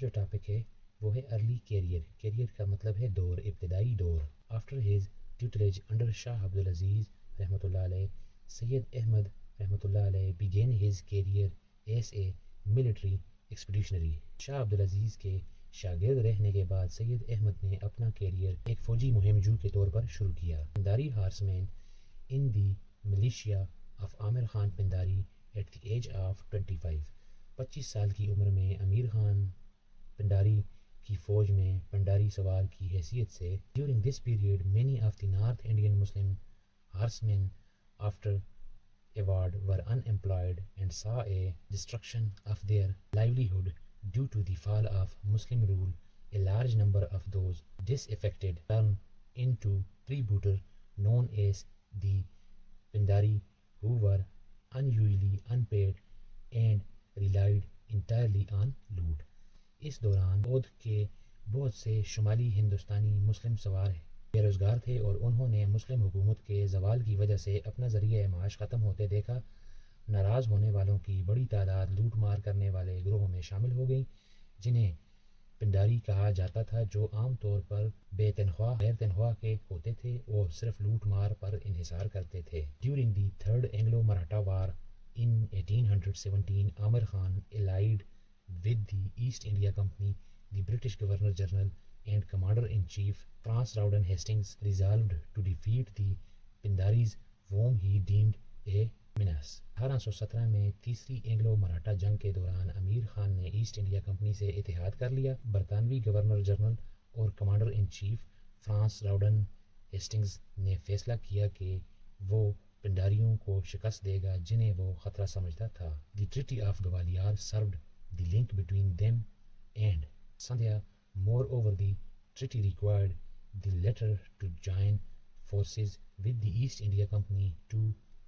جو ٹاپک ہے وہ ہے ارلی کیریئر. کیریئر کا مطلب ہے دور، ابتدائی دور. آفٹر ہیز ٹیوٹریج انڈر شاہ عبدالعزیز رحمۃ اللہ علیہ، سید احمد رحمۃ اللہ علیہ began his career as a military expeditionary. شاہ عبدالعزیز کے شاگرد رہنے کے بعد سید احمد نے اپنا کیریئر ایک فوجی مہم جو کے طور پر شروع کیا. Pindari horseman in the militia of Amir Khan Pindari at the age of 25. 25 سال کی عمر میں امیر خان پنڈاری کی فوج میں پنڈاری سوار کی حیثیت سے. During this period many of the North Indian Muslim horsemen after award were unemployed and saw a destruction of their livelihood due to the fall of Muslim rule. A large number of those disaffected turned into freebooter known as the Pindari, who were unusually unpaid and relied entirely on loot. اس دوران اودھ کے بہت سے شمالی ہندوستانی مسلم سوار بے روزگار تھے اور انہوں نے مسلم حکومت کے زوال کی وجہ سے اپنا ذریعہ معاش ختم ہوتے دیکھا. ناراض ہونے والوں کی بڑی تعداد لوٹ مار کرنے والے گروہوں میں شامل ہو گئی جنہیں پنڈاری کہا جاتا تھا، جو عام طور پر بے تنخواہ غیر تنخواہ کے ہوتے تھے اور صرف لوٹ مار پر انحصار کرتے تھے. During the Third Anglo-Maratha War in 1817 Amir Khan allied with the East India Company. The British Governor General and Commander-in-Chief Francis Rawdon Hastings resolved to defeat the Pindaris, whom he deemed a menace. 1817 میں تیسری Anglo Maratha جنگ کے دوران امیر خان نے East India company سے اتحاد کر لیا. برطانوی گورنر جنرل اور commander in chief Francis Rawdon Hastings نے فیصلہ کیا کہ وہ پنڈاریوں کو شکست دے گا جنہیں وہ خطرہ سمجھتا تھا. The Treaty of Gwalior served the link between them and Sandhya. Moreover, the treaty required the latter to join forces with the East India Company to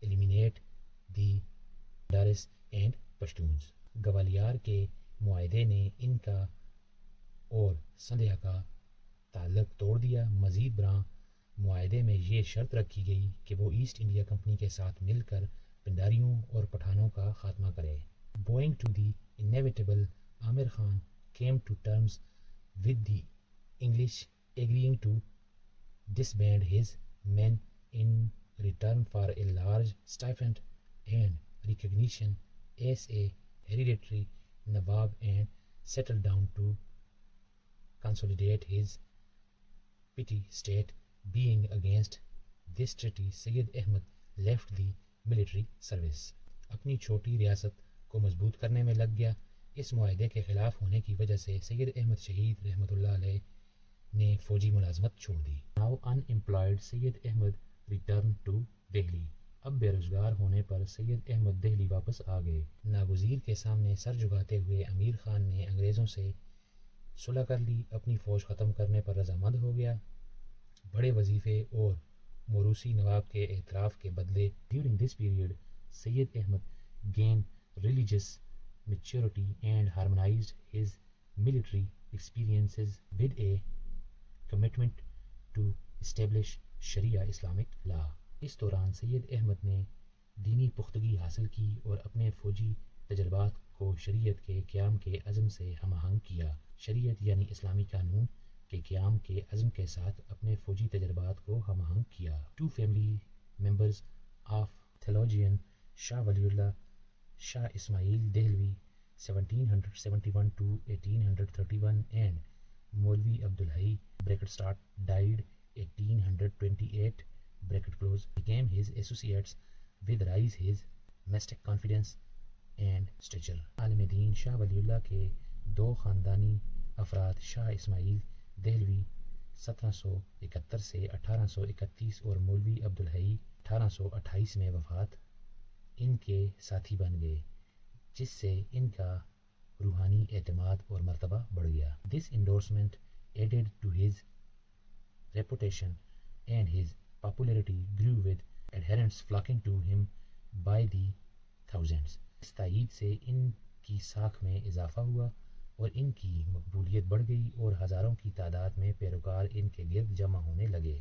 eliminate the Pindaris and Pashtuns. Gwalior کے معاہدے نے ان کا اور سندھیا کا تعلق توڑ دیا. مزید برآں معاہدے میں یہ شرط رکھی گئی کہ وہ ایسٹ انڈیا کمپنی کے ساتھ مل کر پنڈاریوں اور پٹھانوں کا خاتمہ کرے. Owing to the inevitable, Amir Khan came to terms with the English, agreeing to disband his men in return for a large stipend and recognition as a hereditary Nawab, and settled down to consolidate his petty state. Being against this treaty, Syed Ahmad left the military service. اپنی چھوٹی ریاست کو مضبوط کرنے میں لگ گیا. اس معاہدے کے خلاف ہونے کی وجہ سے سید احمد شہید رحمۃ اللہ علیہ نے فوجی ملازمت چھوڑ دی. Now unemployed, Syed Ahmad returned to Delhi. اب بے روزگار ہونے پر سید احمد دہلی واپس آ گئے. ناگزیر کے سامنے سر جھکاتے ہوئے امیر خان نے انگریزوں سے صلح کر لی. اپنی فوج ختم کرنے پر رضامند ہو گیا. بڑے وظیفے اور موروثی نواب کے اعتراف کے بدلے. During this period, Syed Ahmad gained religious maturity and harmonized his military experiences with a commitment to establish Sharia Islamic law. اس دوران سید احمد نے دینی پختگی حاصل کی اور اپنے فوجی تجربات کو شریعت کے قیام کے عزم سے ہم آہنگ کیا. شریعت یعنی اسلامی قانون کے قیام کے عزم کے ساتھ اپنے فوجی تجربات کو ہم آہنگ کیا. Two family members of theologian Shah Wali Allah Shah Ismail Dehlavi 1771 to 1831 and مولوی Abdul Hai (died 1828) became his associates with rise his mystic confidence and stature. عالم دین شاہ ولی اللہ کے دو خاندانی افراد شاہ اسماعیل دہلوی 1771 سے 1831 اور مولوی عبدالحی 1828 میں وفات ان کے ساتھی بن گئے، جس سے ان کا روحانی اعتماد اور مرتبہ بڑھ گیا. This endorsement added to his reputation and his popularity grew with adherents flocking to him by the thousands. اس تائید سے ان کی ساکھ میں اضافہ ہوا اور ان کی مقبولیت بڑھ گئی اور ہزاروں کی تعداد میں پیروکار ان کے گرد جمع ہونے لگے.